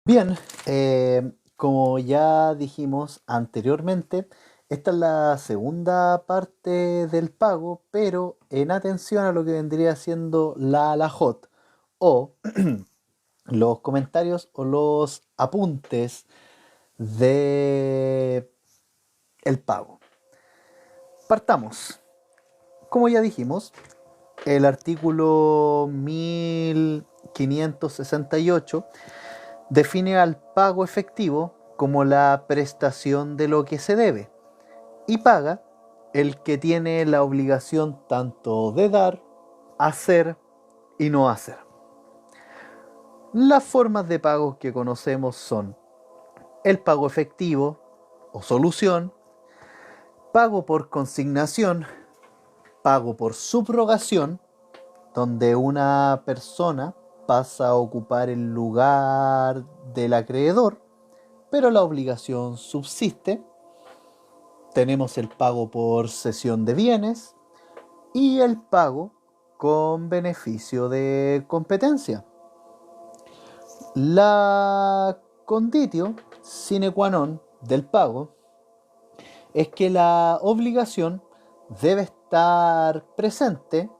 Bien, como ya dijimos anteriormente, esta es la segunda parte del pago, pero en atención a lo que vendría siendo la alajot o los comentarios o los apuntes de el pago. Partamos. Como ya dijimos, el artículo 1568 define al pago efectivo como la prestación de lo que se debe y paga el que tiene la obligación tanto de dar, hacer y no hacer. Las formas de pago que conocemos son el pago efectivo o solución, pago por consignación, pago por subrogación, donde una persona pasa a ocupar el lugar del acreedor, pero la obligación subsiste. Tenemos el pago por cesión de bienes y el pago con beneficio de competencia. La conditio sine qua non del pago es que la obligación debe estar presente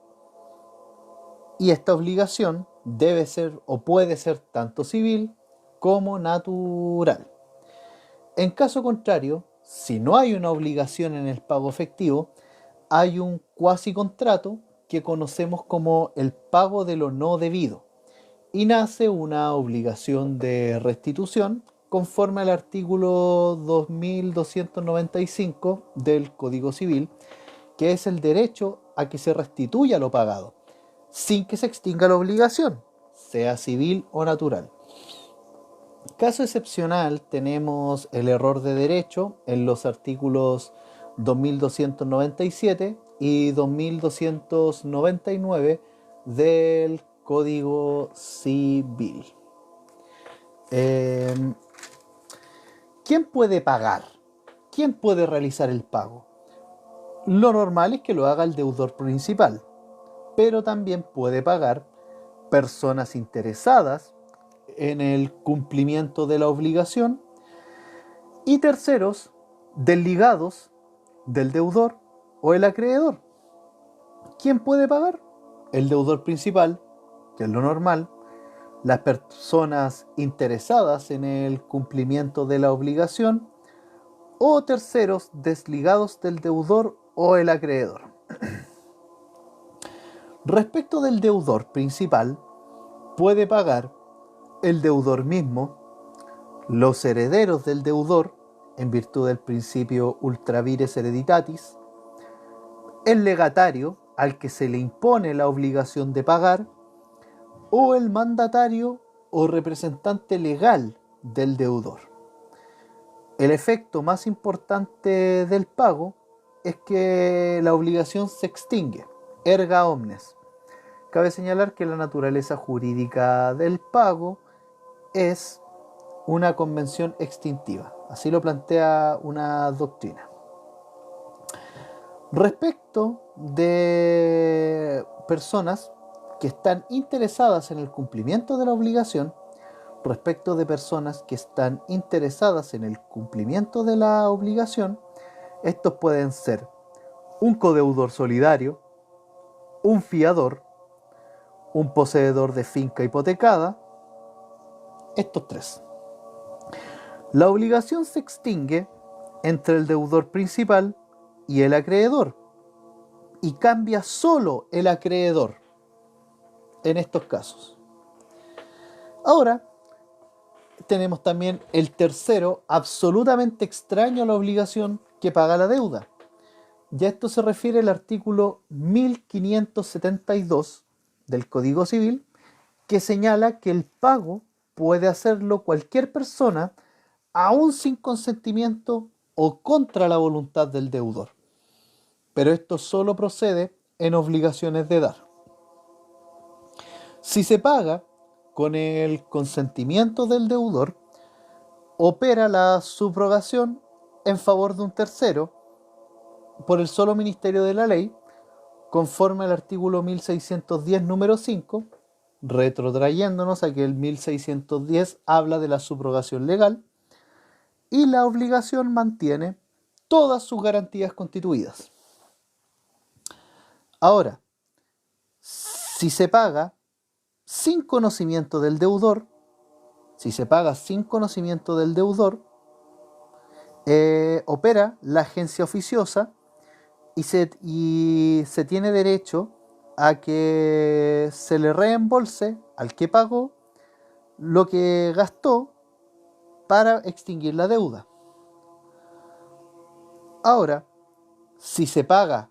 y esta obligación debe ser o puede ser tanto civil como natural. En caso contrario, si no hay una obligación en el pago efectivo, hay un cuasi contrato que conocemos como el pago de lo no debido y nace una obligación de restitución conforme al artículo 2295 del Código Civil, que es el derecho a que se restituya lo pagado, sin que se extinga la obligación, sea civil o natural. Caso excepcional tenemos el error de derecho en los artículos 2297 y 2299 del Código Civil. Eh, ¿Quién puede pagar? ¿Quién puede realizar el pago? Lo normal es que lo haga el deudor principal, pero también puede pagar personas interesadas en el cumplimiento de la obligación y terceros desligados del deudor o el acreedor. ¿Quién puede pagar? El deudor principal, que es lo normal, las personas interesadas en el cumplimiento de la obligación o terceros desligados del deudor o el acreedor. Respecto del deudor principal, puede pagar el deudor mismo, los herederos del deudor, en virtud del principio ultra vires hereditatis, el legatario al que se le impone la obligación de pagar, o el mandatario o representante legal del deudor. El efecto más importante del pago es que la obligación se extingue, erga omnes. Cabe señalar que la naturaleza jurídica del pago es una convención extintiva. Así lo plantea una doctrina. Respecto de personas que están interesadas en el cumplimiento de la obligación, respecto de personas que están interesadas en el cumplimiento de la obligación, estos pueden ser un codeudor solidario, un fiador, un poseedor de finca hipotecada, estos tres. La obligación se extingue entre el deudor principal y el acreedor y cambia solo el acreedor en estos casos. Ahora tenemos también el tercero absolutamente extraño a la obligación que paga la deuda. Ya esto se refiere al artículo 1572 del Código Civil, que señala que el pago puede hacerlo cualquier persona aún sin consentimiento o contra la voluntad del deudor. Pero esto solo procede en obligaciones de dar. Si se paga con el consentimiento del deudor, opera la subrogación en favor de un tercero por el solo ministerio de la ley, conforme al artículo 1610 número 5 retrotrayéndonos a que el 1610 habla de la subrogación legal y la obligación mantiene todas sus garantías constituidas. Ahora, si se paga sin conocimiento del deudor, opera la agencia oficiosa y se tiene derecho a que se le reembolse al que pagó lo que gastó para extinguir la deuda. Ahora, si se paga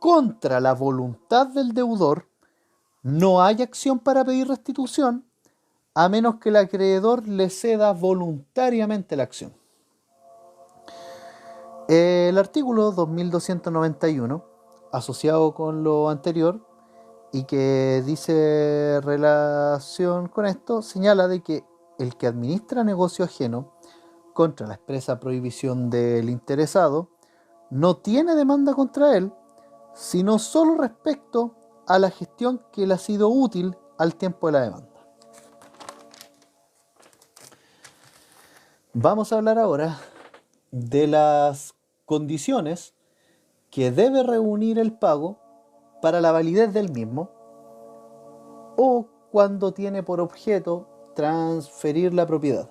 contra la voluntad del deudor, no hay acción para pedir restitución a menos que el acreedor le ceda voluntariamente la acción. El artículo 2291, asociado con lo anterior y que dice relación con esto, señala de que el que administra negocio ajeno contra la expresa prohibición del interesado no tiene demanda contra él, sino solo respecto a la gestión que le ha sido útil al tiempo de la demanda. Vamos a hablar ahora de las condiciones que debe reunir el pago para la validez del mismo o cuando tiene por objeto transferir la propiedad.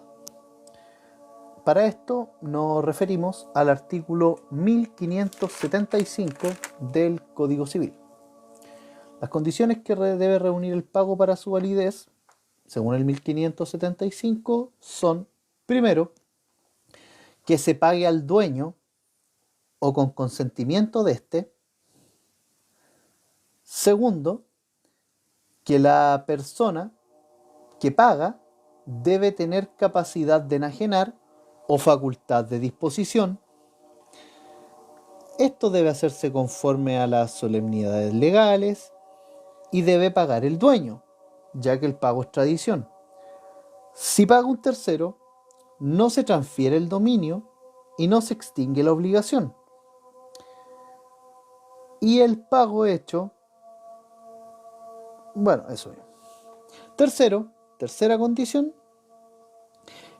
Para esto nos referimos al artículo 1575 del Código Civil. Las condiciones que debe reunir el pago para su validez, según el 1575, son, primero, que se pague al dueño o con consentimiento de éste. Segundo, que la persona que paga debe tener capacidad de enajenar o facultad de disposición. Esto debe hacerse conforme a las solemnidades legales y debe pagar el dueño, ya que el pago es tradición. Si paga un tercero, no se transfiere el dominio y no se extingue la obligación. Y el pago hecho, eso es. Tercera condición,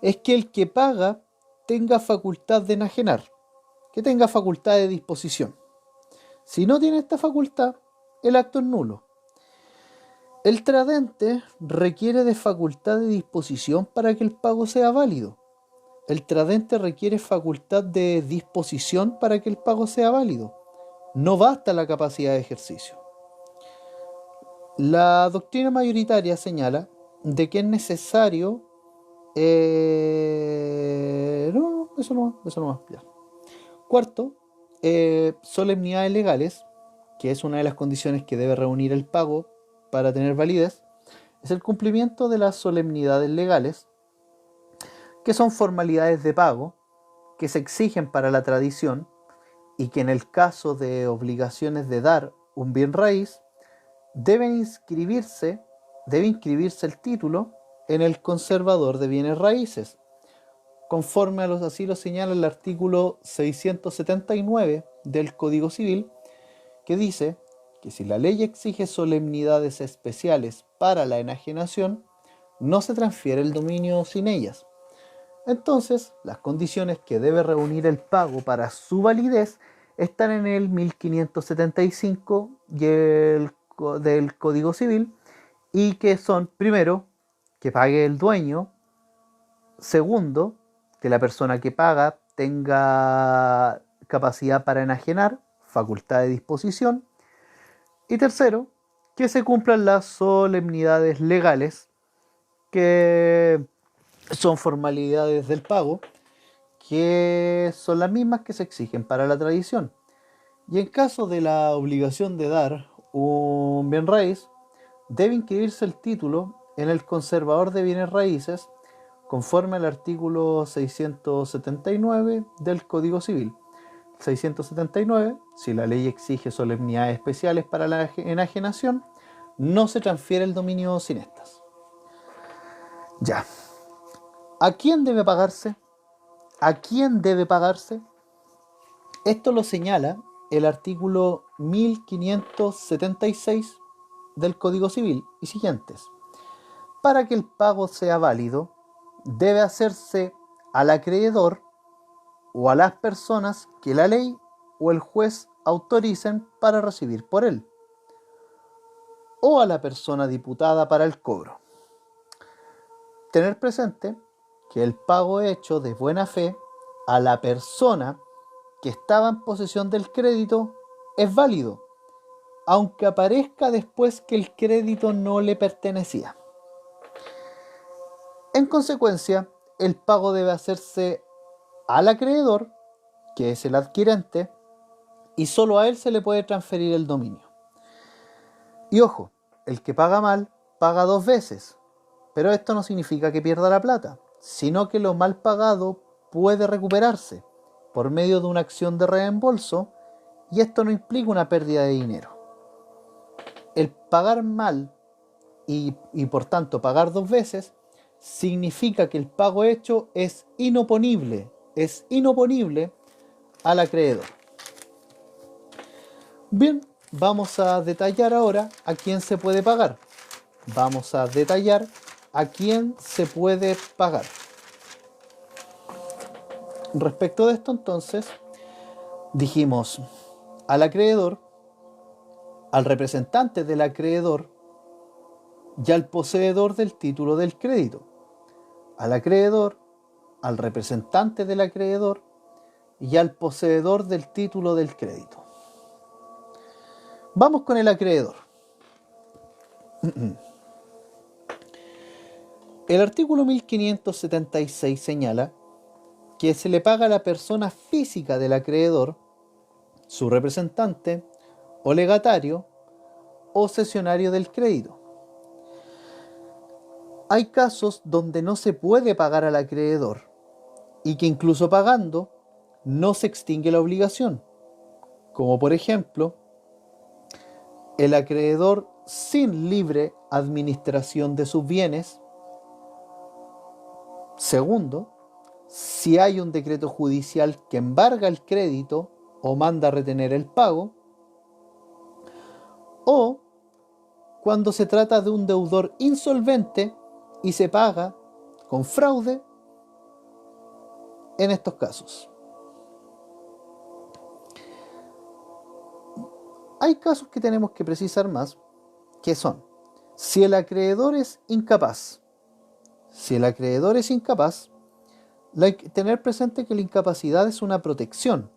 es que el que paga tenga facultad de enajenar, que tenga facultad de disposición. Si no tiene esta facultad, el acto es nulo. El tradente requiere de facultad de disposición para que el pago sea válido. El tradente requiere facultad de disposición para que el pago sea válido. No basta la capacidad de ejercicio. La doctrina mayoritaria señala de que es necesario... eso no va. Ya. Cuarto, solemnidades legales, que es una de las condiciones que debe reunir el pago para tener validez, es el cumplimiento de las solemnidades legales, que son formalidades de pago que se exigen para la tradición y que en el caso de obligaciones de dar un bien raíz, debe inscribirse el título en el conservador de bienes raíces, conforme así lo señala el artículo 679 del Código Civil, que dice que si la ley exige solemnidades especiales para la enajenación, no se transfiere el dominio sin ellas. Entonces, las condiciones que debe reunir el pago para su validez están en el 1575 del Código Civil, y que son, primero, que pague el dueño. Segundo, que la persona que paga tenga capacidad para enajenar, facultad de disposición. Y tercero, que se cumplan las solemnidades legales, que son formalidades del pago, que son las mismas que se exigen para la tradición. Y en caso de la obligación de dar un bien raíz, debe inscribirse el título en el conservador de bienes raíces, conforme al artículo 679 del Código Civil. 679, si la ley exige solemnidades especiales para la enajenación, no se transfiere el dominio sin estas. Ya. ¿A quién debe pagarse? ¿A quién debe pagarse? Esto lo señala el artículo 1576 del Código Civil y siguientes. para que el pago sea válido, debe hacerse al acreedor o a las personas que la ley o el juez autoricen para recibir por él, o a la persona diputada para el cobro. Tener presente que el pago hecho de buena fe a la persona que estaba en posesión del crédito es válido, aunque aparezca después que el crédito no le pertenecía. En consecuencia, el pago debe hacerse al acreedor, que es el adquirente, y solo a él se le puede transferir el dominio. Y ojo, el que paga mal paga dos veces, pero esto no significa que pierda la plata, sino que lo mal pagado puede recuperarse por medio de una acción de reembolso, y esto no implica una pérdida de dinero. El pagar mal y por tanto pagar dos veces significa que el pago hecho es inoponible al acreedor. Bien, vamos a detallar ahora a quién se puede pagar. Vamos a detallar a quién se puede pagar. Respecto de esto, entonces, dijimos al acreedor, al representante del acreedor y al poseedor del título del crédito. Al acreedor, al representante del acreedor y al poseedor del título del crédito. Vamos con el acreedor. El artículo 1576 señala que se le paga a la persona física del acreedor, su representante o legatario o cesionario del crédito. Hay casos donde no se puede pagar al acreedor y que incluso pagando no se extingue la obligación, como por ejemplo el acreedor sin libre administración de sus bienes. Segundo, si hay un decreto judicial que embarga el crédito o manda a retener el pago, o cuando se trata de un deudor insolvente y se paga con fraude en estos casos. Hay casos que tenemos que precisar más, que son, si el acreedor es incapaz. Si el acreedor es incapaz, tener presente que la incapacidad es una protección.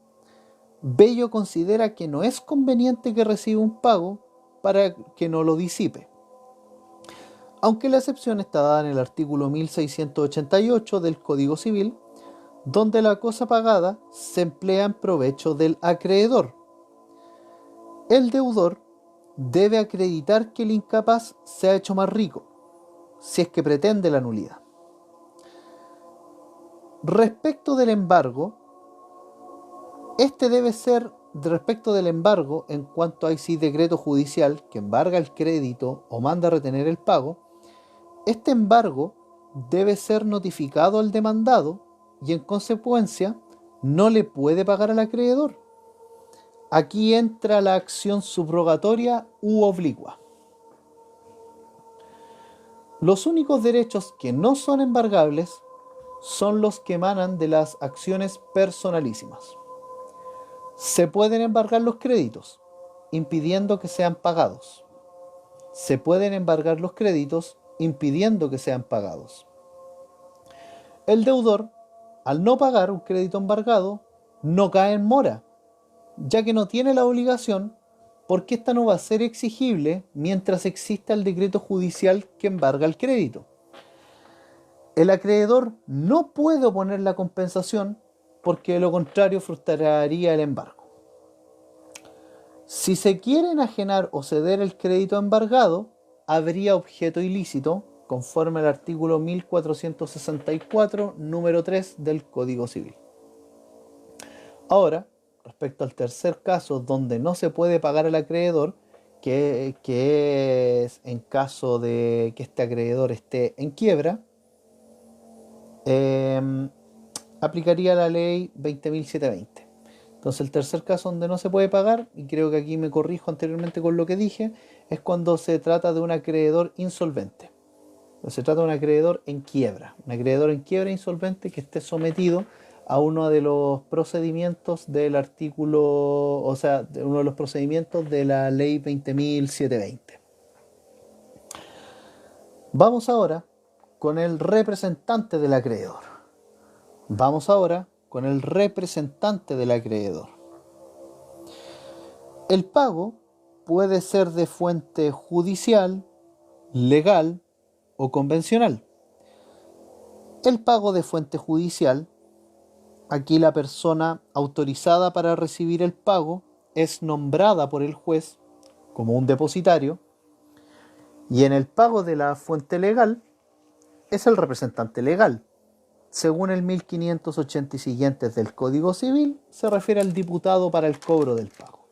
Bello considera que no es conveniente que reciba un pago para que no lo disipe. Aunque la excepción está dada en el artículo 1688 del Código Civil, donde la cosa pagada se emplea en provecho del acreedor. El deudor debe acreditar que el incapaz se ha hecho más rico, si es que pretende la nulidad. Respecto del embargo, respecto del embargo, en cuanto hay sí decreto judicial que embarga el crédito o manda a retener el pago, este embargo debe ser notificado al demandado y en consecuencia no le puede pagar al acreedor. Aquí entra la acción subrogatoria u obligua. Los únicos derechos que no son embargables son los que emanan de las acciones personalísimas. Se pueden embargar los créditos, impidiendo que sean pagados. Se pueden embargar los créditos, impidiendo que sean pagados. El deudor, al no pagar un crédito embargado, no cae en mora, ya que no tiene la obligación, porque ésta no va a ser exigible mientras exista el decreto judicial que embarga el crédito. El acreedor no puede oponer la compensación porque de lo contrario frustraría el embargo. Si se quiere enajenar o ceder el crédito embargado, habría objeto ilícito, conforme al artículo 1464, número 3 del Código Civil. Ahora, respecto al tercer caso donde no se puede pagar al acreedor, que es en caso de que este acreedor esté en quiebra, aplicaría la ley 20.720. Entonces el tercer caso donde no se puede pagar, y creo que aquí me corrijo anteriormente con lo que dije, es cuando se trata de un acreedor insolvente. Se trata de un acreedor en quiebra, insolvente que esté sometido a uno de los procedimientos del artículo, o sea, de uno de los procedimientos de la ley 20.720. Vamos ahora con el representante del acreedor. Vamos ahora con el representante del acreedor. El pago puede ser de fuente judicial, legal o convencional. El pago de fuente judicial, aquí la persona autorizada para recibir el pago es nombrada por el juez como un depositario, y en el pago de la fuente legal es el representante legal. Según el 1580 y siguientes del Código Civil, se refiere al diputado para el cobro del pago.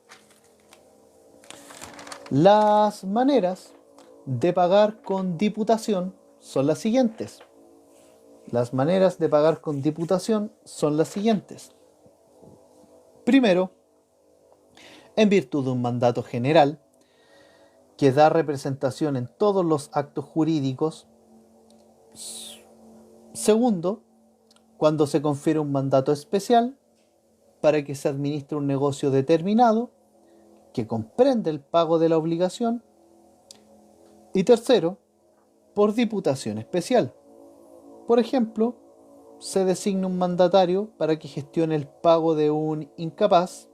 Las maneras de pagar con diputación son las siguientes. Primero, en virtud de un mandato general que da representación en todos los actos jurídicos. Segundo, cuando se confiere un mandato especial para que se administre un negocio determinado que comprende el pago de la obligación. Y tercero, por diputación especial. Por ejemplo, se designa un mandatario para que gestione el pago de un incapaz,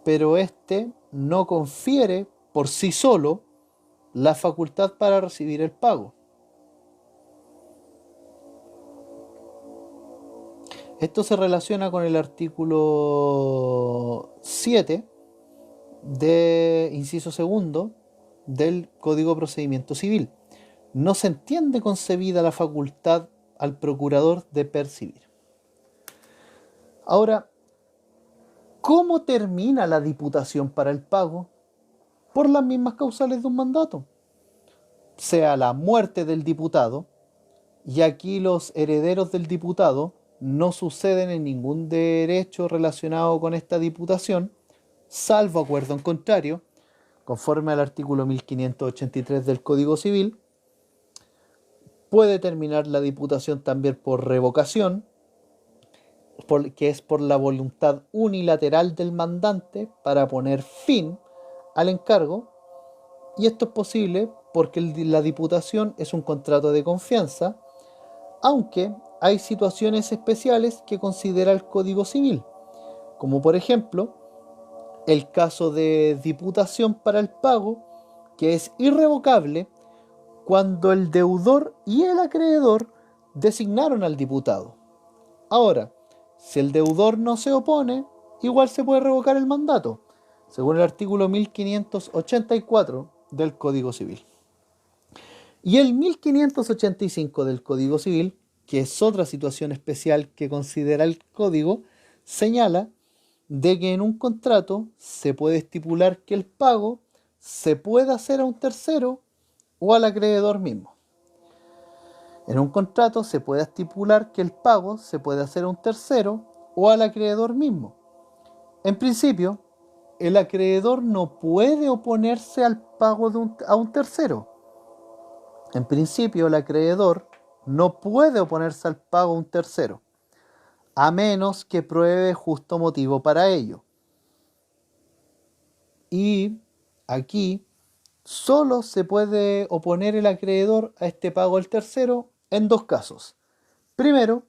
pero éste no confiere por sí solo la facultad para recibir el pago. Esto se relaciona con el artículo 7 de inciso segundo del Código de Procedimiento Civil. No se entiende concebida la facultad al procurador de percibir. Ahora, ¿cómo termina la diputación para el pago? Por las mismas causales de un mandato, sea la muerte del diputado, y aquí los herederos del diputado no suceden en ningún derecho relacionado con esta diputación, salvo acuerdo en contrario, conforme al artículo 1583 del Código Civil. Puede terminar la diputación también por revocación, que es por la voluntad unilateral del mandante para poner fin al encargo, y esto es posible porque la diputación es un contrato de confianza, aunque hay situaciones especiales que considera el Código Civil, como por ejemplo el caso de diputación para el pago, que es irrevocable cuando el deudor y el acreedor designaron al diputado. Ahora, si el deudor no se opone, igual se puede revocar el mandato, según el artículo 1584 del Código Civil. Y el 1585 del Código Civil, que es otra situación especial que considera el Código, señala de que en un contrato se puede estipular que el pago se puede hacer a un tercero o al acreedor mismo. En un contrato se puede estipular que el pago se puede hacer a un tercero o al acreedor mismo. En principio, el acreedor no puede oponerse al pago a un tercero. En principio, el acreedor no puede oponerse al pago a un tercero, a menos que pruebe justo motivo para ello. Y aquí solo se puede oponer el acreedor a este pago al tercero en dos casos. Primero,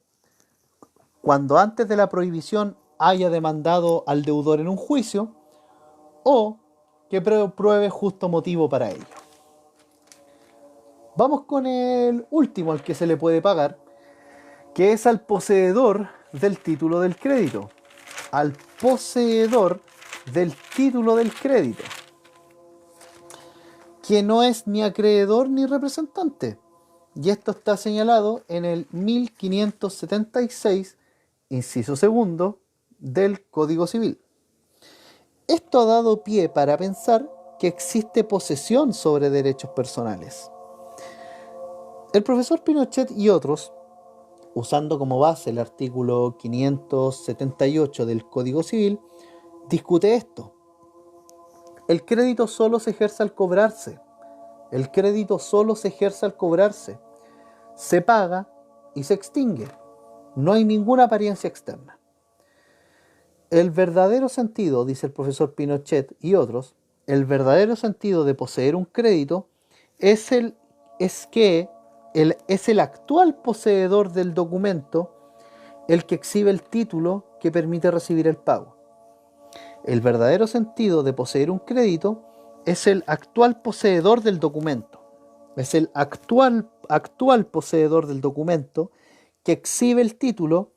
cuando antes de la prohibición haya demandado al deudor en un juicio, o que pruebe justo motivo para ello. Vamos con el último al que se le puede pagar, que es al poseedor del título del crédito. Al poseedor del título del crédito, que no es ni acreedor ni representante. Y esto está señalado en el 1576, inciso segundo, del Código Civil. Esto ha dado pie para pensar que existe posesión sobre derechos personales. El profesor Pinochet y otros, usando como base el artículo 578 del Código Civil, discute esto. El crédito solo se ejerce al cobrarse. El crédito solo se ejerce al cobrarse, se paga y se extingue. No hay ninguna apariencia externa. El verdadero sentido, dice el profesor Pinochet y otros, el verdadero sentido de poseer un crédito es es el actual poseedor del documento el que exhibe el título que permite recibir el pago. El verdadero sentido de poseer un crédito es el actual poseedor del documento. Es el actual poseedor del documento que exhibe el título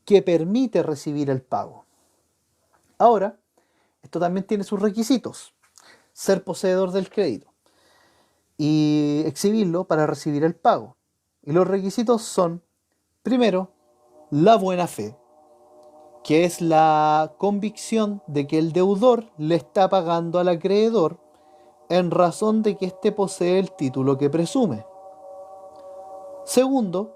que permite recibir el pago. Ahora, esto también tiene sus requisitos. Ser poseedor del crédito y exhibirlo para recibir el pago. Y los requisitos son, primero, la buena fe, que es la convicción de que el deudor le está pagando al acreedor en razón de que éste posee el título que presume. Segundo,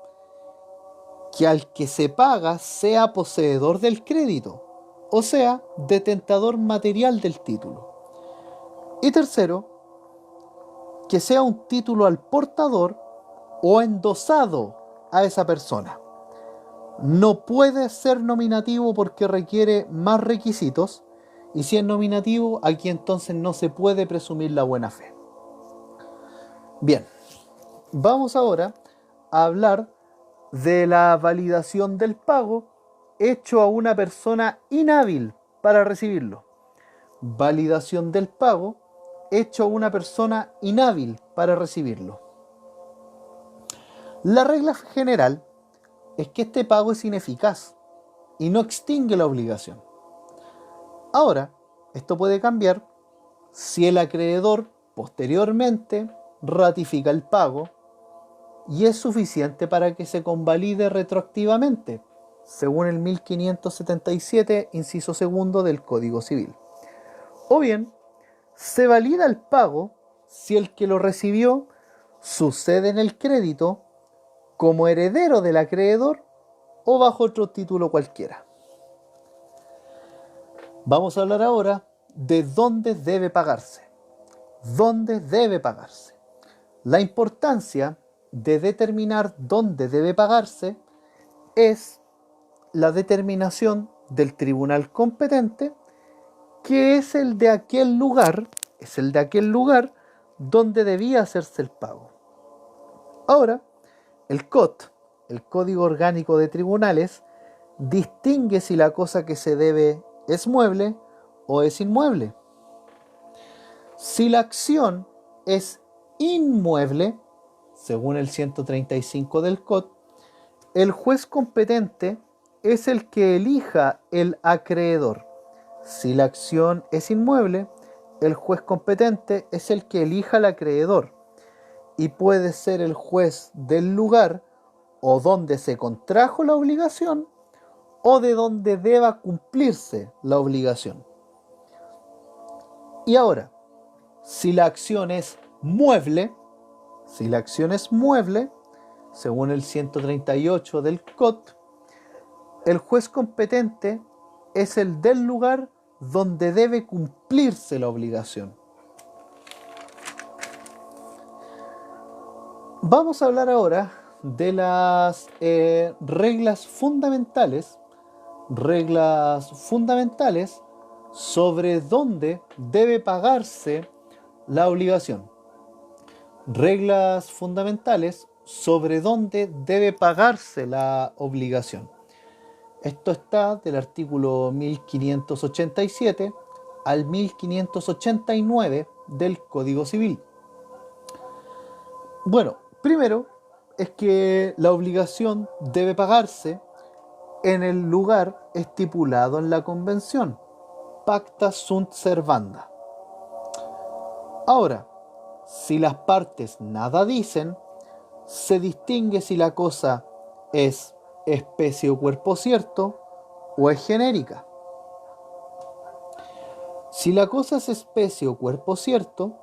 que al que se paga sea poseedor del crédito, o sea, detentador material del título. Y tercero, que sea un título al portador o endosado a esa persona. No puede ser nominativo porque requiere más requisitos, y si es nominativo, aquí entonces no se puede presumir la buena fe. Bien, vamos ahora a hablar de la validación del pago hecho a una persona inhábil para recibirlo. Validación del pago hecho a una persona inhábil para recibirlo. La regla general es que este pago es ineficaz y no extingue la obligación. Ahora, esto puede cambiar si el acreedor posteriormente ratifica el pago y es suficiente para que se convalide retroactivamente, según el 1577, inciso segundo del Código Civil. O bien, se valida el pago si el que lo recibió sucede en el crédito como heredero del acreedor o bajo otro título cualquiera. Vamos a hablar ahora de dónde debe pagarse. ¿Dónde debe pagarse? La importancia de determinar dónde debe pagarse es la determinación del tribunal competente, que es el de aquel lugar, donde debía hacerse el pago. Ahora, el COT, el Código Orgánico de Tribunales, distingue si la cosa que se debe es mueble o es inmueble. Si la acción es inmueble, según el 135 del COT, el juez competente es el que elija el acreedor. Si la acción es inmueble, el juez competente es el que elija al acreedor y puede ser el juez del lugar o donde se contrajo la obligación o de donde deba cumplirse la obligación. Y ahora, si la acción es mueble, según el 138 del COT, el juez competente es el del lugar donde debe cumplirse la obligación. Vamos a hablar ahora de las reglas fundamentales sobre dónde debe pagarse la obligación. Reglas fundamentales sobre dónde debe pagarse la obligación. Esto está del artículo 1587 al 1589 del Código Civil. Bueno, primero es que la obligación debe pagarse en el lugar estipulado en la convención, pacta sunt servanda. Ahora, si las partes nada dicen, se distingue si la cosa es especie o cuerpo cierto o es genérica. Si la cosa es especie o cuerpo cierto,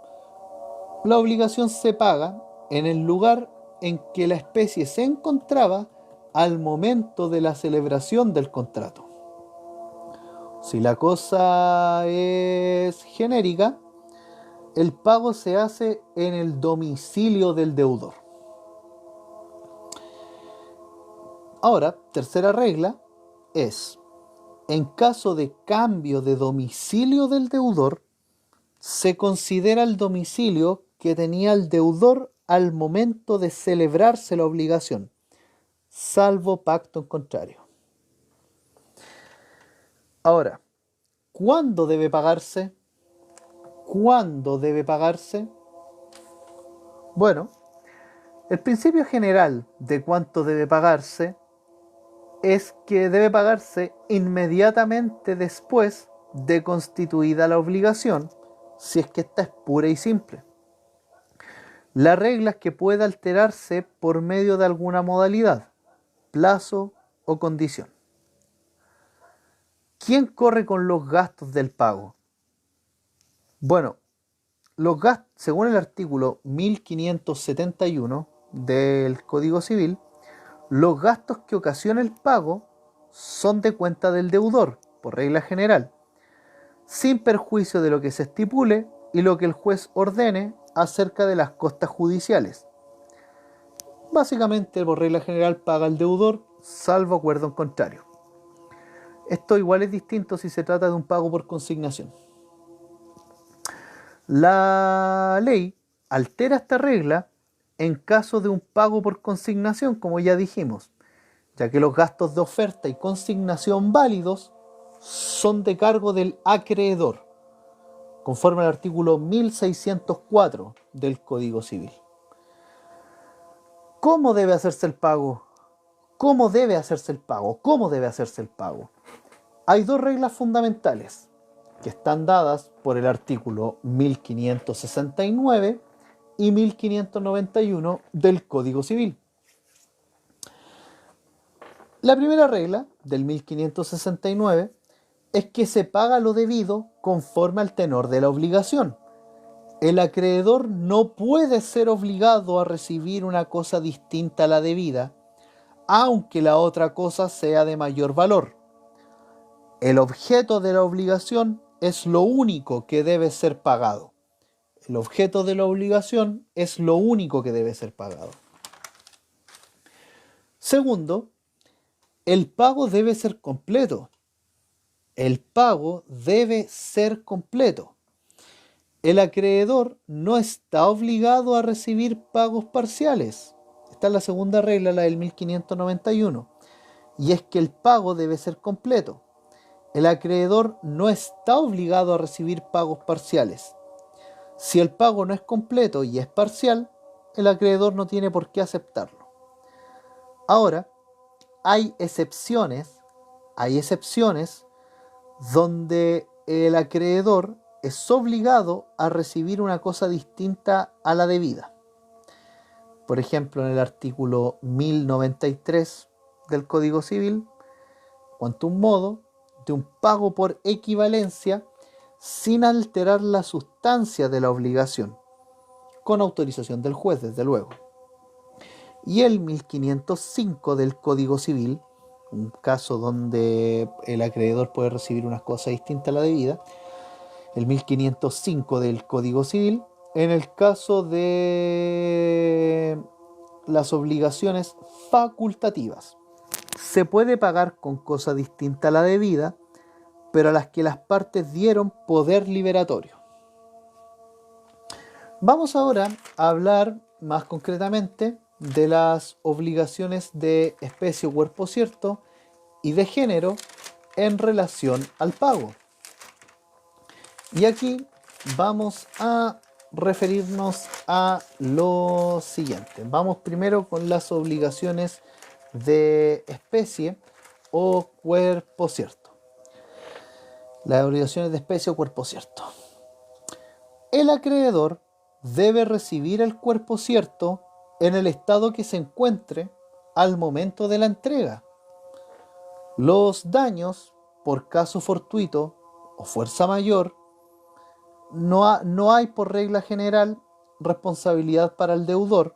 la obligación se paga en el lugar en que la especie se encontraba al momento de la celebración del contrato. Si la cosa es genérica, el pago se hace en el domicilio del deudor. Ahora, tercera regla es, en caso de cambio de domicilio del deudor, se considera el domicilio que tenía el deudor al momento de celebrarse la obligación, salvo pacto en contrario. Ahora, ¿cuándo debe pagarse? ¿Cuándo debe pagarse? Bueno, el principio general de cuánto debe pagarse es que debe pagarse inmediatamente después de constituida la obligación, si es que esta es pura y simple. La regla es que puede alterarse por medio de alguna modalidad, plazo o condición. ¿Quién corre con los gastos del pago? Bueno, los gastos, según el artículo 1571 del Código Civil, los gastos que ocasiona el pago son de cuenta del deudor, por regla general, sin perjuicio de lo que se estipule y lo que el juez ordene acerca de las costas judiciales. Básicamente, por regla general, paga el deudor, salvo acuerdo en contrario. Esto igual es distinto si se trata de un pago por consignación. La ley altera esta regla en caso de un pago por consignación, como ya dijimos, ya que los gastos de oferta y consignación válidos son de cargo del acreedor, conforme al artículo 1604 del Código Civil. ¿Cómo debe hacerse el pago? ¿Cómo debe hacerse el pago? ¿Cómo debe hacerse el pago? Hay dos reglas fundamentales que están dadas por el artículo 1569 y 1591 del Código Civil. La primera regla del 1569 es que se paga lo debido conforme al tenor de la obligación. El acreedor no puede ser obligado a recibir una cosa distinta a la debida, aunque la otra cosa sea de mayor valor. El objeto de la obligación es lo único que debe ser pagado. El objeto de la obligación es lo único que debe ser pagado. Segundo, el pago debe ser completo. El pago debe ser completo. El acreedor no está obligado a recibir pagos parciales. Esta es la segunda regla, la del 1591. Y es que el pago debe ser completo. El acreedor no está obligado a recibir pagos parciales. Si el pago no es completo y es parcial, el acreedor no tiene por qué aceptarlo. Ahora, hay excepciones donde el acreedor es obligado a recibir una cosa distinta a la debida. Por ejemplo, en el artículo 1093 del Código Civil, quantum modo, de un pago por equivalencia sin alterar la sustancia de la obligación, con autorización del juez, desde luego. Y el 1505 del Código Civil, un caso donde el acreedor puede recibir una cosa distinta a la debida, el 1505 del Código Civil, en el caso de las obligaciones facultativas. Se puede pagar con cosa distinta a la debida, pero a las que las partes dieron poder liberatorio. Vamos ahora a hablar más concretamente de las obligaciones de especie o cuerpo cierto y de género en relación al pago. Y aquí vamos a referirnos a lo siguiente. Vamos primero con las obligaciones de especie o cuerpo cierto. Las obligaciones de especie o cuerpo cierto. El acreedor debe recibir el cuerpo cierto en el estado que se encuentre al momento de la entrega. Los daños por caso fortuito o fuerza mayor no hay por regla general responsabilidad para el deudor,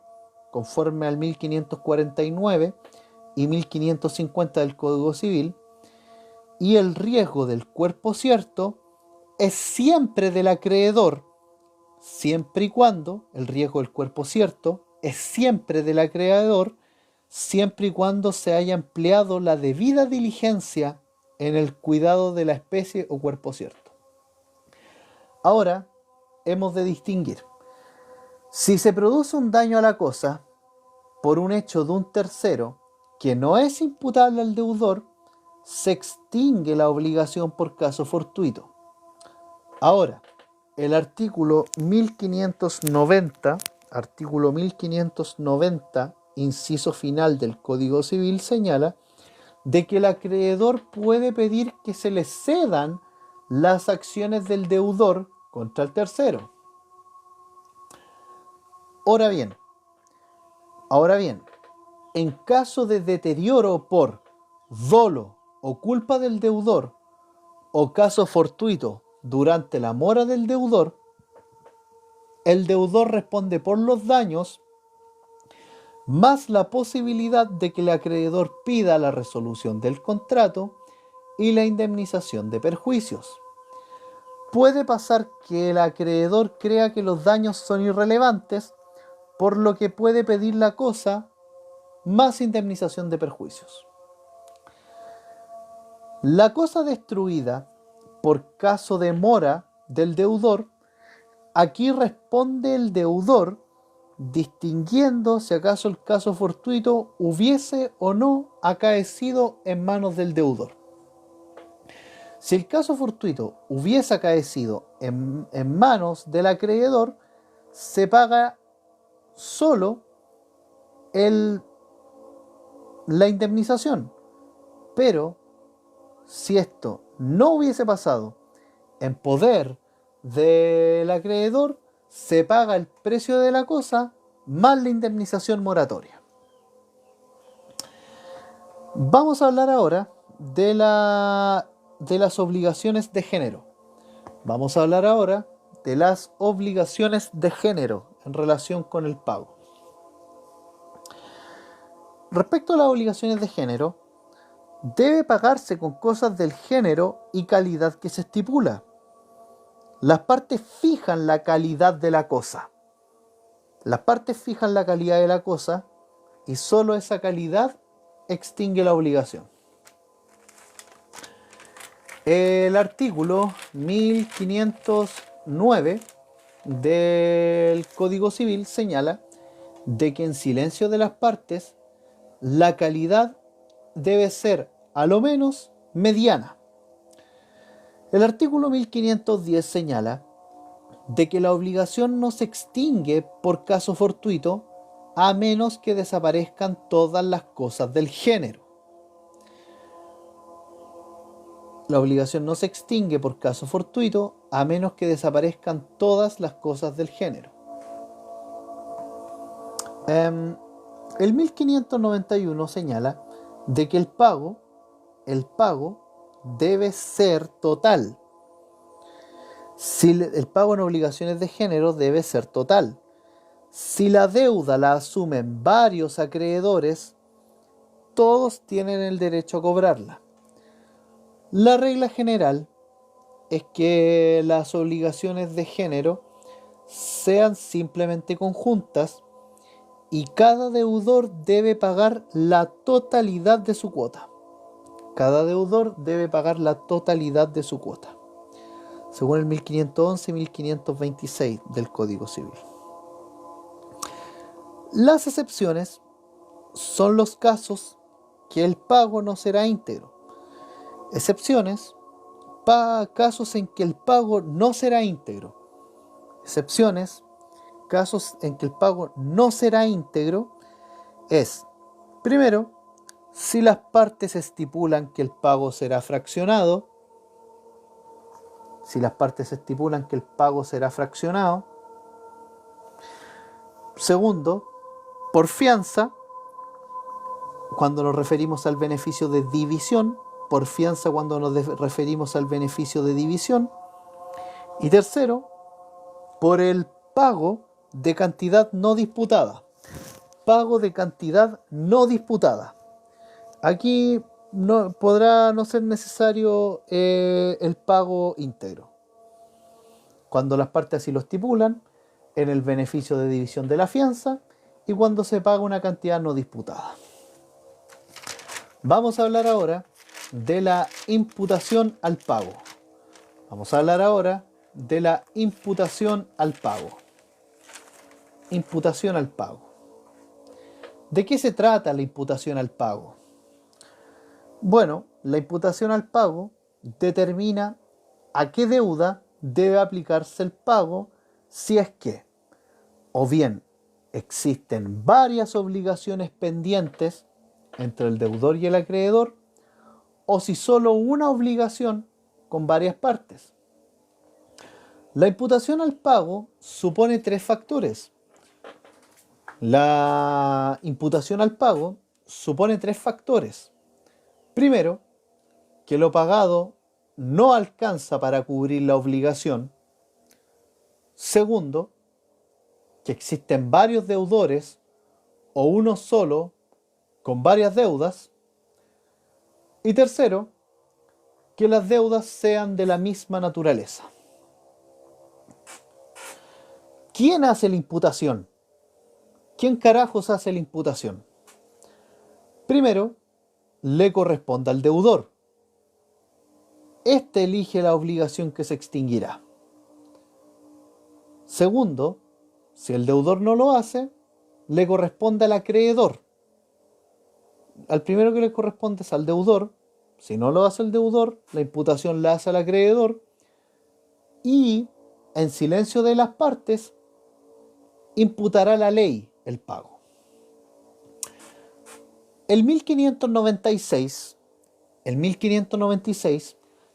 conforme al 1549 y 1550 del Código Civil, y el riesgo del cuerpo cierto es siempre del acreedor, siempre y cuando el riesgo del cuerpo cierto es siempre del acreedor, siempre y cuando se haya empleado la debida diligencia en el cuidado de la especie o cuerpo cierto. Ahora, hemos de distinguir. Si se produce un daño a la cosa por un hecho de un tercero que no es imputable al deudor, se extingue la obligación por caso fortuito. Ahora, el artículo 1590, inciso final del Código Civil señala de que el acreedor puede pedir que se le cedan las acciones del deudor contra el tercero. Ahora bien, en caso de deterioro por dolo o culpa del deudor o caso fortuito durante la mora del deudor, el deudor responde por los daños más la posibilidad de que el acreedor pida la resolución del contrato y la indemnización de perjuicios. Puede pasar que el acreedor crea que los daños son irrelevantes, por lo que puede pedir la cosa más indemnización de perjuicios. La cosa destruida por caso de mora del deudor, aquí responde el deudor distinguiendo si acaso el caso fortuito hubiese o no acaecido en manos del deudor. Si el caso fortuito hubiese acaecido en manos del acreedor, se paga solo la indemnización. Pero si esto no hubiese pasado en poder del acreedor, se paga el precio de la cosa más la indemnización moratoria. Vamos a hablar ahora de las obligaciones de género. Vamos a hablar ahora de las obligaciones de género en relación con el pago. Respecto a las obligaciones de género, debe pagarse con cosas del género y calidad que se estipula. Las partes fijan la calidad de la cosa. Las partes fijan la calidad de la cosa y solo esa calidad extingue la obligación. El artículo 1509 del Código Civil señala de que en silencio de las partes la calidad debe ser a lo menos mediana. El artículo 1510 señala de que la obligación no se extingue por caso fortuito a menos que desaparezcan todas las cosas del género. La obligación no se extingue por caso fortuito a menos que desaparezcan todas las cosas del género. El 1591 señala de que el pago debe ser total. Si el pago en obligaciones de género debe ser total. Si la deuda la asumen varios acreedores, todos tienen el derecho a cobrarla. La regla general es que las obligaciones de género sean simplemente conjuntas y cada deudor debe pagar la totalidad de su cuota. Cada deudor debe pagar la totalidad de su cuota, según el 1511 y 1526 del Código Civil. Las excepciones son los casos que el pago no será íntegro. Excepciones, casos en que el pago no será íntegro. Excepciones, casos en que el pago no será íntegro es, primero, si las partes estipulan que el pago será fraccionado. Si las partes estipulan que el pago será fraccionado. Segundo, por fianza, cuando nos referimos al beneficio de división. Por fianza cuando nos referimos al beneficio de división. Y tercero, por el pago de cantidad no disputada. Pago de cantidad no disputada. Aquí podrá no ser necesario el pago íntegro. Cuando las partes así lo estipulan, en el beneficio de división de la fianza y cuando se paga una cantidad no disputada. Vamos a hablar ahora de la imputación al pago. Vamos a hablar ahora de la imputación al pago. Imputación al pago. ¿De qué se trata la imputación al pago? Bueno, la imputación al pago determina a qué deuda debe aplicarse el pago si es que o bien existen varias obligaciones pendientes entre el deudor y el acreedor, o si solo una obligación con varias partes. La imputación al pago supone tres factores. La imputación al pago supone tres factores. Primero, que lo pagado no alcanza para cubrir la obligación. Segundo, que existen varios deudores o uno solo con varias deudas. Y tercero, que las deudas sean de la misma naturaleza. ¿Quién hace la imputación? ¿Quién carajos hace la imputación? Primero, le corresponde al deudor. Este elige la obligación que se extinguirá. Segundo, si el deudor no lo hace, le corresponde al acreedor. Al primero que le corresponde es al deudor. Si no lo hace el deudor, la imputación la hace al acreedor. Y, en silencio de las partes, imputará la ley el pago. El 1596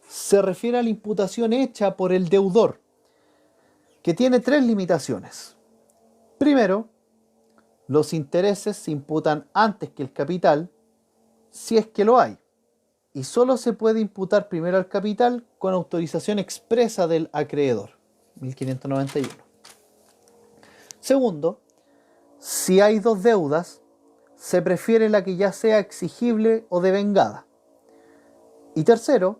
se refiere a la imputación hecha por el deudor, que tiene tres limitaciones. Primero, los intereses se imputan antes que el capital, si es que lo hay, y solo se puede imputar primero al capital con autorización expresa del acreedor. 1591. Segundo, si hay dos deudas, se prefiere la que ya sea exigible o devengada. Y tercero,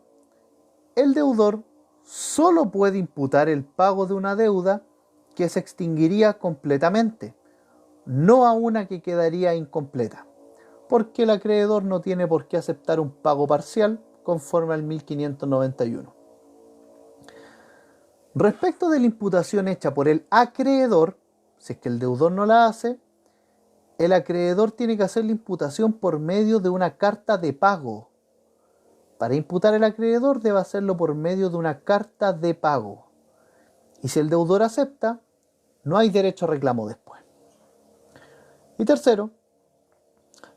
el deudor solo puede imputar el pago de una deuda que se extinguiría completamente, no a una que quedaría incompleta, porque el acreedor no tiene por qué aceptar un pago parcial conforme al 1591. Respecto de la imputación hecha por el acreedor, si es que el deudor no la hace, el acreedor tiene que hacer la imputación por medio de una carta de pago. Para imputar el acreedor debe hacerlo por medio de una carta de pago. Y si el deudor acepta, no hay derecho a reclamo después. Y tercero,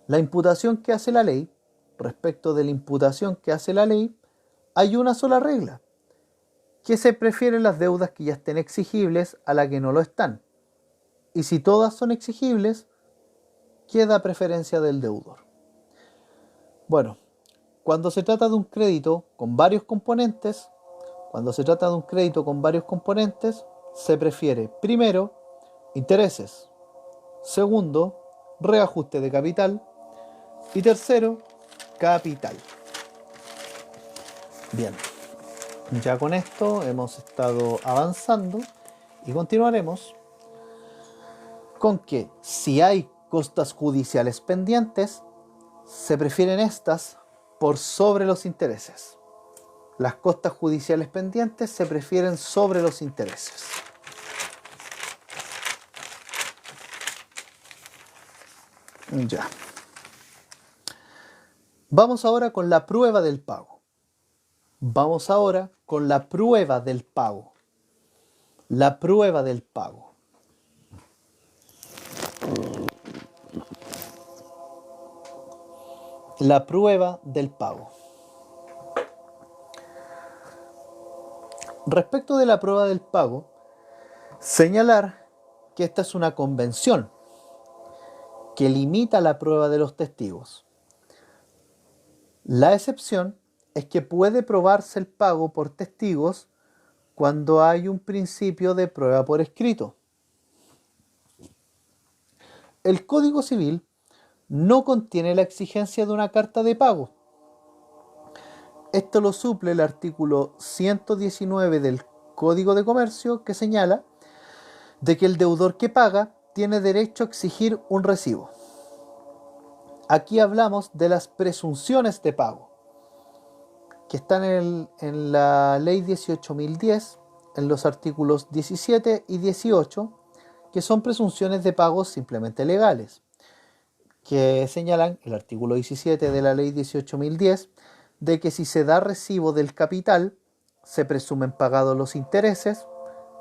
la imputación que hace la ley. Respecto de la imputación que hace la ley, hay una sola regla, que se prefieren las deudas que ya estén exigibles a las que no lo están. Y si todas son exigibles, queda a preferencia del deudor. Bueno, cuando se trata de un crédito con varios componentes, se prefiere primero intereses, segundo reajuste de capital y tercero capital. Bien, ya con esto hemos estado avanzando y continuaremos con que si hay costas judiciales pendientes, se prefieren estas por sobre los intereses. Las costas judiciales pendientes se prefieren sobre los intereses. Ya. Vamos ahora con la prueba del pago. La prueba del pago. La prueba del pago. Respecto de la prueba del pago, señalar que esta es una convención que limita la prueba de los testigos. La excepción es que puede probarse el pago por testigos cuando hay un principio de prueba por escrito. El Código Civil no contiene la exigencia de una carta de pago. Esto lo suple el artículo 119 del Código de Comercio, que señala de que el deudor que paga tiene derecho a exigir un recibo. Aquí hablamos de las presunciones de pago, que están en la ley 18.010, en los artículos 17 y 18, que son presunciones de pagos simplemente legales, que señalan el artículo 17 de la ley 18.010, de que si se da recibo del capital, se presumen pagados los intereses,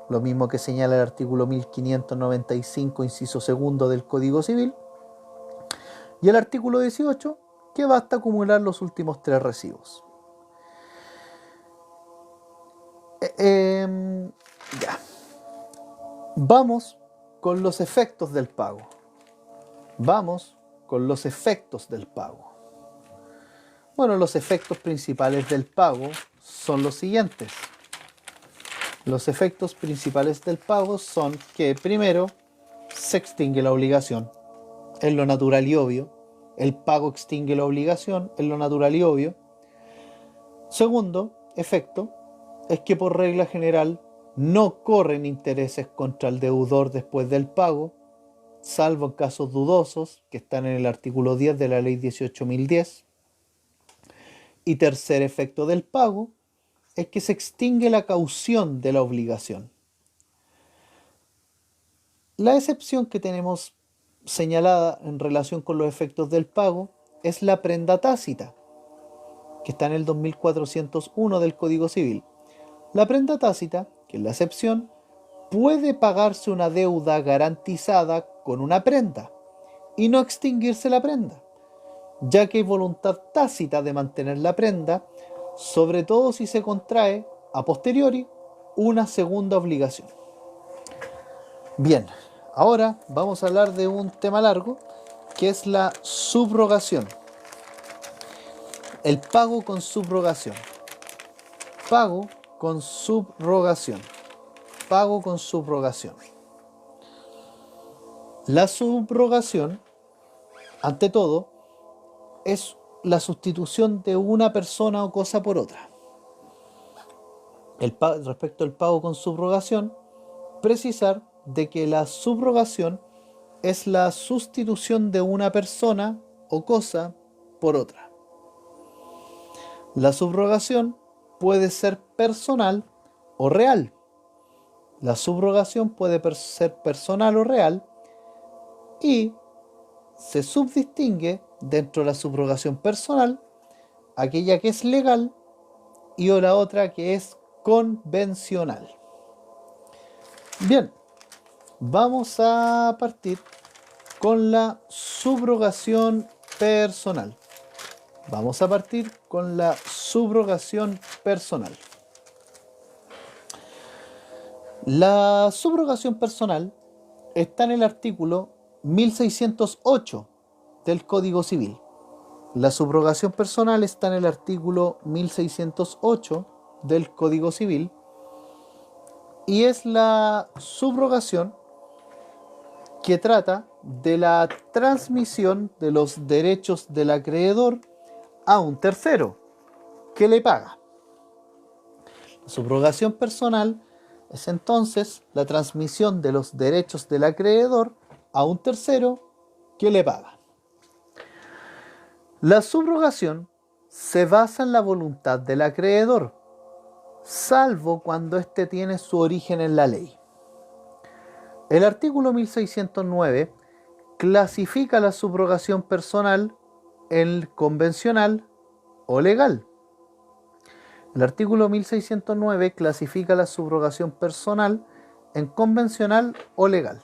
lo mismo que señala el artículo 1595, inciso segundo del Código Civil, y el artículo 18, que basta acumular los últimos 3 recibos. Ya. Vamos con los efectos del pago. Vamos con los efectos del pago. Bueno, los efectos principales del pago son los siguientes. Los efectos principales del pago son que, primero, se extingue la obligación. Es lo natural y obvio. El pago extingue la obligación, es lo natural y obvio. Segundo efecto es que por regla general no corren intereses contra el deudor después del pago, salvo en casos dudosos, que están en el artículo 10 de la ley 18.010. Y tercer efecto del pago es que se extingue la caución de la obligación. La excepción que tenemos señalada en relación con los efectos del pago es la prenda tácita, que está en el 2401 del Código Civil. La prenda tácita, que es la excepción, puede pagarse una deuda garantizada con una prenda y no extinguirse la prenda, ya que hay voluntad tácita de mantener la prenda, sobre todo si se contrae a posteriori una segunda obligación. Bien, ahora vamos a hablar de un tema largo, que es la subrogación. El pago con subrogación. Pago con subrogación. Pago con subrogación. La subrogación, ante todo, es la sustitución de una persona o cosa por otra. Respecto al pago con subrogación, precisar de que la subrogación es la sustitución de una persona o cosa por otra. La subrogación puede ser personal o real. La subrogación puede ser personal o real y se subdistingue dentro de la subrogación personal aquella que es legal y o la otra que es convencional. Bien, vamos a partir con la subrogación personal. Vamos a partir con la subrogación personal. La subrogación personal está en el artículo 1608 del Código Civil. La subrogación personal está en el artículo 1608 del Código Civil y es la subrogación que trata de la transmisión de los derechos del acreedor a un tercero que le paga. La subrogación personal es entonces la transmisión de los derechos del acreedor a un tercero que le paga. La subrogación se basa en la voluntad del acreedor, salvo cuando éste tiene su origen en la ley. El artículo 1609 clasifica la subrogación personal en convencional o legal. El artículo 1609 clasifica la subrogación personal en convencional o legal.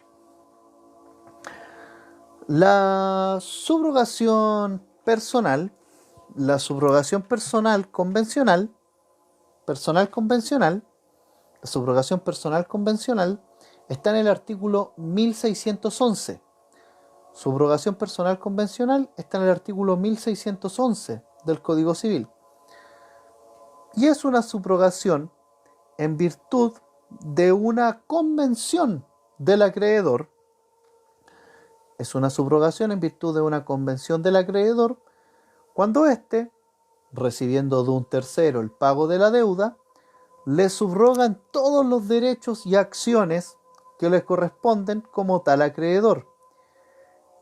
La subrogación personal convencional, la subrogación personal convencional está en el artículo 1611. Subrogación personal convencional está en el artículo 1611 del Código Civil. Y es una subrogación en virtud de una convención del acreedor. Es una subrogación en virtud de una convención del acreedor cuando éste, recibiendo de un tercero el pago de la deuda, le subrogan todos los derechos y acciones que les corresponden como tal acreedor.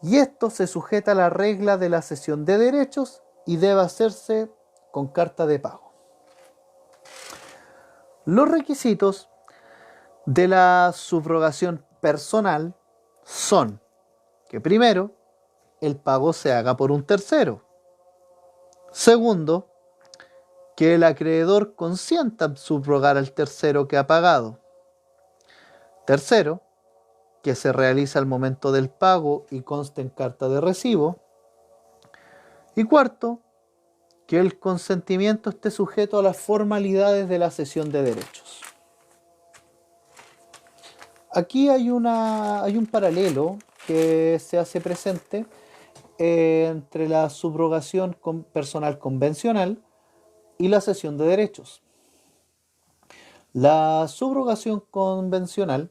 Y esto se sujeta a la regla de la cesión de derechos y debe hacerse con carta de pago. Los requisitos de la subrogación personal son que primero, el pago se haga por un tercero. Segundo, que el acreedor consienta en subrogar al tercero que ha pagado. Tercero, que se realiza al momento del pago y conste en carta de recibo. Y cuarto, que el consentimiento esté sujeto a las formalidades de la cesión de derechos. Aquí hay un paralelo que se hace presente entre la subrogación personal convencional y la cesión de derechos. La subrogación convencional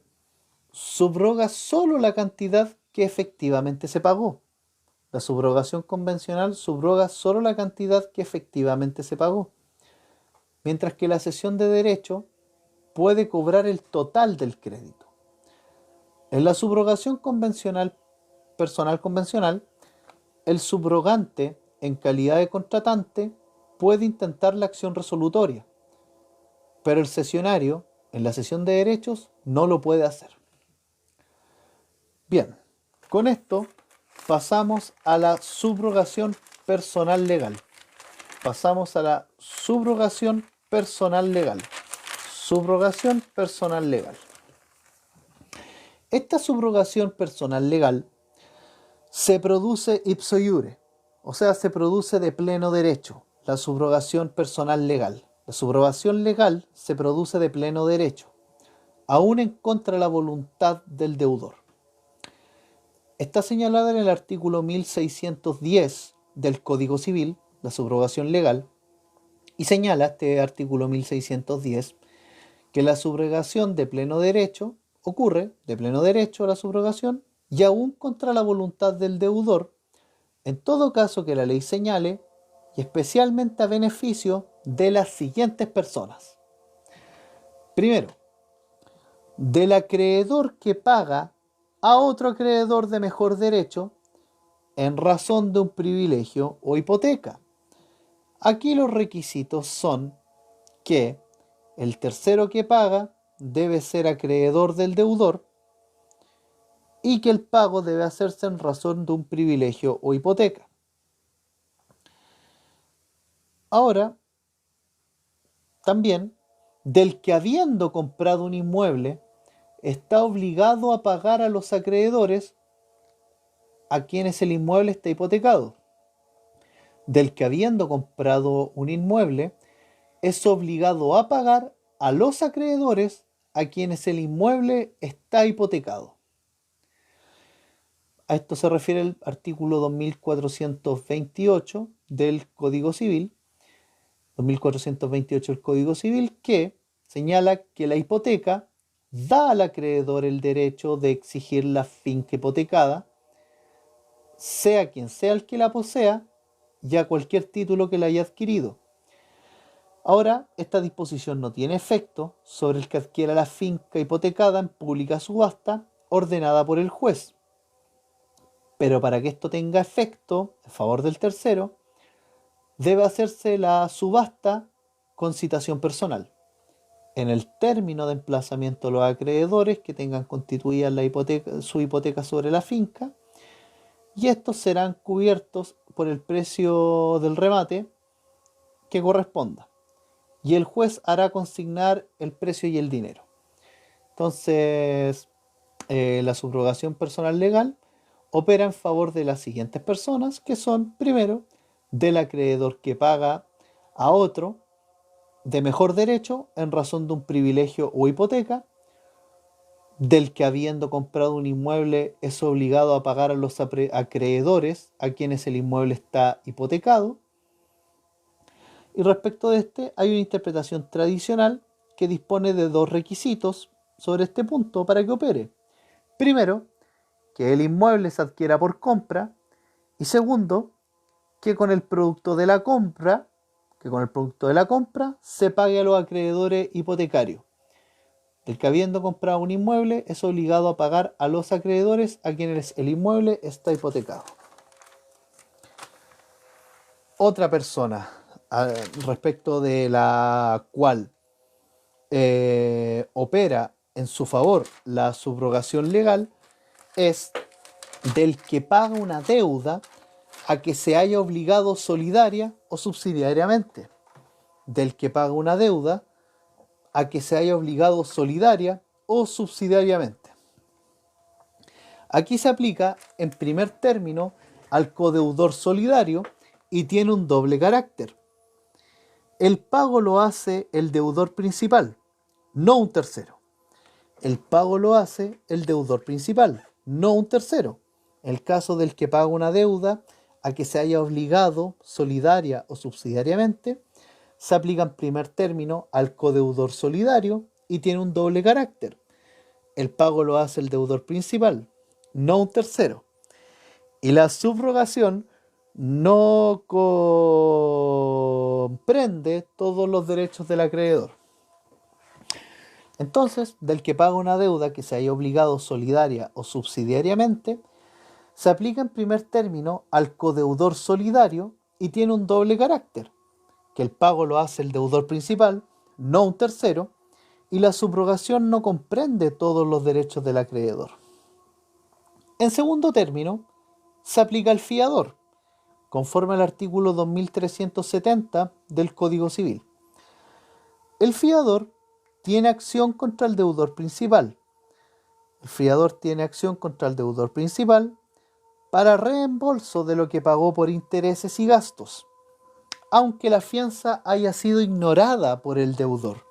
subroga solo la cantidad que efectivamente se pagó. La subrogación convencional subroga solo la cantidad que efectivamente se pagó, mientras que la cesión de derecho puede cobrar el total del crédito. En la subrogación convencional, personal convencional, el subrogante, en calidad de contratante, puede intentar la acción resolutoria, pero el cesionario, en la cesión de derechos, no lo puede hacer. Bien, con esto pasamos a la subrogación personal legal. Pasamos a la subrogación personal legal. Subrogación personal legal. Esta subrogación personal legal se produce ipso iure, o sea, se produce de pleno derecho, la subrogación personal legal. La subrogación legal se produce de pleno derecho, aún en contra de la voluntad del deudor. Está señalada en el artículo 1610 del Código Civil, la subrogación legal, y señala este artículo 1610 que la subrogación de pleno derecho ocurre de pleno derecho a la subrogación y aún contra la voluntad del deudor, en todo caso que la ley señale, y especialmente a beneficio de las siguientes personas. Primero, del acreedor que paga a otro acreedor de mejor derecho en razón de un privilegio o hipoteca. Aquí los requisitos son que el tercero que paga debe ser acreedor del deudor y que el pago debe hacerse en razón de un privilegio o hipoteca. Ahora, también, del que habiendo comprado un inmueble, está obligado a pagar a los acreedores a quienes el inmueble está hipotecado. Del que habiendo comprado un inmueble, es obligado a pagar a los acreedores a quienes el inmueble está hipotecado. A esto se refiere el artículo 2428 del Código Civil, 2428 del Código Civil, que señala que la hipoteca da al acreedor el derecho de exigir la finca hipotecada, sea quien sea el que la posea, y a cualquier título que la haya adquirido. Ahora, esta disposición no tiene efecto sobre el que adquiera la finca hipotecada en pública subasta ordenada por el juez. Pero para que esto tenga efecto en favor del tercero, debe hacerse la subasta con citación personal, en el término de emplazamiento de los acreedores que tengan constituida su hipoteca sobre la finca, y estos serán cubiertos por el precio del remate que corresponda, y el juez hará consignar el precio y el dinero. Entonces, la subrogación personal legal opera en favor de las siguientes personas, que son, primero, del acreedor que paga a otro de mejor derecho en razón de un privilegio o hipoteca, del que habiendo comprado un inmueble es obligado a pagar a los acreedores a quienes el inmueble está hipotecado. Y respecto de este, hay una interpretación tradicional que dispone de dos requisitos sobre este punto para que opere. Primero, que el inmueble se adquiera por compra, y segundo, que con el producto de la compra, se pague a los acreedores hipotecarios. del que habiendo comprado un inmueble es obligado a pagar a los acreedores a quienes el inmueble está hipotecado. Otra persona respecto de la cual opera en su favor la subrogación legal es del que paga una deuda a que se haya obligado solidaria o subsidiariamente. Del que paga una deuda a que se haya obligado solidaria o subsidiariamente. Aquí se aplica en primer término al codeudor solidario y tiene un doble carácter. El pago lo hace el deudor principal, no un tercero. El pago lo hace el deudor principal, no un tercero. El caso del que paga una deuda a que se haya obligado solidaria o subsidiariamente se aplica en primer término al codeudor solidario y tiene un doble carácter. El pago lo hace el deudor principal, no un tercero. Y la subrogación no comprende todos los derechos del acreedor. Entonces, del que paga una deuda que se haya obligado solidaria o subsidiariamente, se aplica en primer término al codeudor solidario y tiene un doble carácter, que el pago lo hace el deudor principal, no un tercero, y la subrogación no comprende todos los derechos del acreedor. En segundo término, se aplica al fiador, conforme al artículo 2370 del Código Civil. El fiador tiene acción contra el deudor principal. El fiador tiene acción contra el deudor principal para reembolso de lo que pagó por intereses y gastos, aunque la fianza haya sido ignorada por el deudor.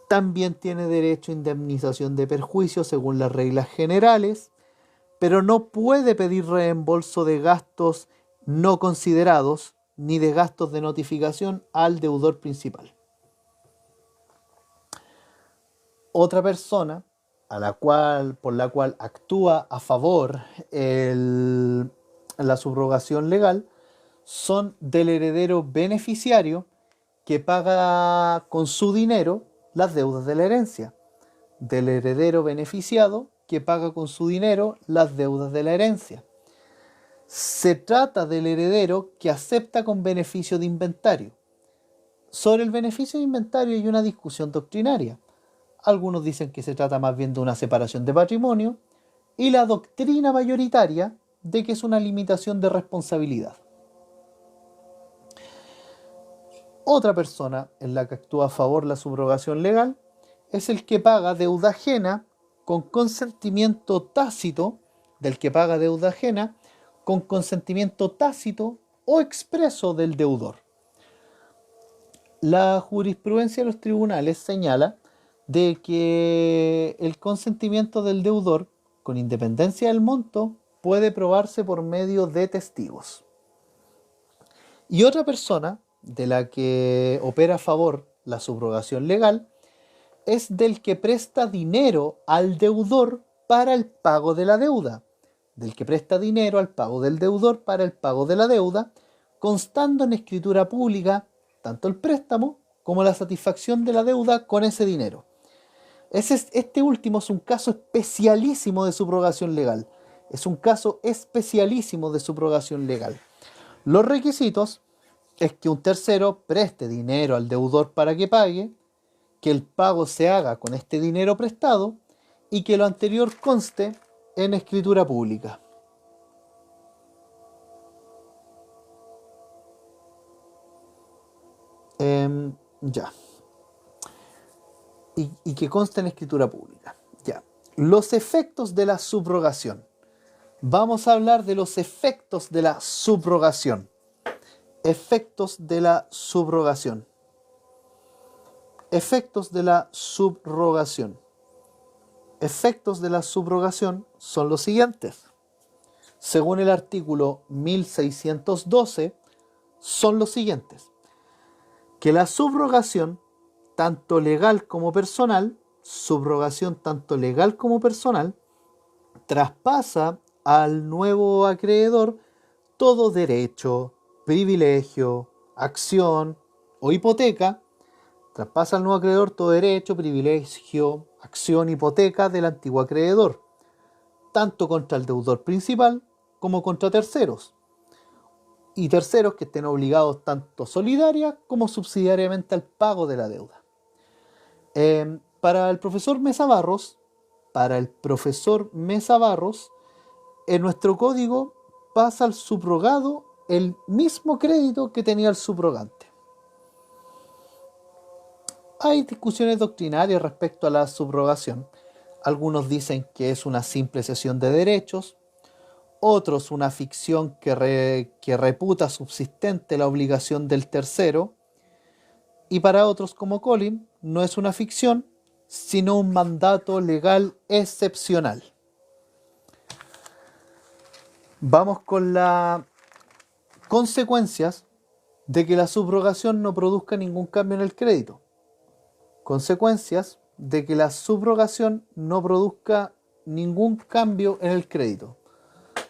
También tiene derecho a indemnización de perjuicios según las reglas generales, pero no puede pedir reembolso de gastos no considerados ni de gastos de notificación al deudor principal. Otra persona por la cual actúa a favor la subrogación legal son del heredero beneficiario que paga con su dinero las deudas de la herencia, del heredero beneficiado que paga con su dinero las deudas de la herencia. Se trata del heredero que acepta con beneficio de inventario. Sobre el beneficio de inventario hay una discusión doctrinaria. Algunos dicen que se trata más bien de una separación de patrimonio y la doctrina mayoritaria de que es una limitación de responsabilidad. Otra persona en la que actúa a favor la subrogación legal es el que paga deuda ajena con consentimiento tácito, del que paga deuda ajena con consentimiento tácito o expreso del deudor. La jurisprudencia de los tribunales señala de que el consentimiento del deudor, con independencia del monto, puede probarse por medio de testigos. Y otra persona de la que opera a favor la subrogación legal es del que presta dinero al deudor para el pago de la deuda, del que presta dinero al pago del deudor para el pago de la deuda, constando en escritura pública tanto el préstamo como la satisfacción de la deuda con ese dinero. Este último es un caso especialísimo de subrogación legal. Es un caso especialísimo de subrogación legal. Los requisitos es que un tercero preste dinero al deudor para que pague, que el pago se haga con este dinero prestado y que lo anterior conste en escritura pública. Ya. Y que conste en escritura pública. Ya. Los efectos de la subrogación. Vamos a hablar de los efectos de la subrogación. Efectos de la subrogación. Efectos de la subrogación. Efectos de la subrogación son los siguientes. Según el artículo 1612, son los siguientes. Que la subrogación, tanto legal como personal, traspasa al nuevo acreedor todo derecho, privilegio, acción o hipoteca, Traspasa al nuevo acreedor todo derecho, privilegio, acción, hipoteca del antiguo acreedor, tanto contra el deudor principal como contra terceros, y terceros que estén obligados tanto solidaria como subsidiariamente al pago de la deuda. Para el profesor Mesa Barros, en nuestro código pasa al subrogado el mismo crédito que tenía el subrogante. Hay discusiones doctrinarias respecto a la subrogación. Algunos dicen que es una simple cesión de derechos, otros una ficción que reputa subsistente la obligación del tercero, y para otros como Colin no es una ficción, sino un mandato legal excepcional. Vamos con las consecuencias de que la subrogación no produzca ningún cambio en el crédito. Consecuencias de que la subrogación no produzca ningún cambio en el crédito.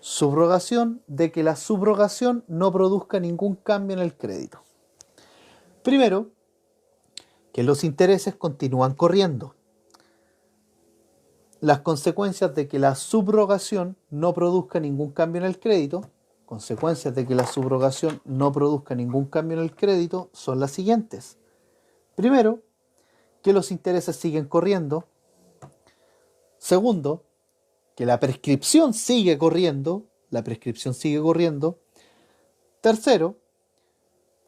Subrogación de que la subrogación no produzca ningún cambio en el crédito. Primero, que los intereses continúan corriendo. Las consecuencias de que la subrogación no produzca ningún cambio en el crédito, consecuencias de que la subrogación no produzca ningún cambio en el crédito son las siguientes. Primero, que los intereses siguen corriendo. Segundo, que la prescripción sigue corriendo. Tercero,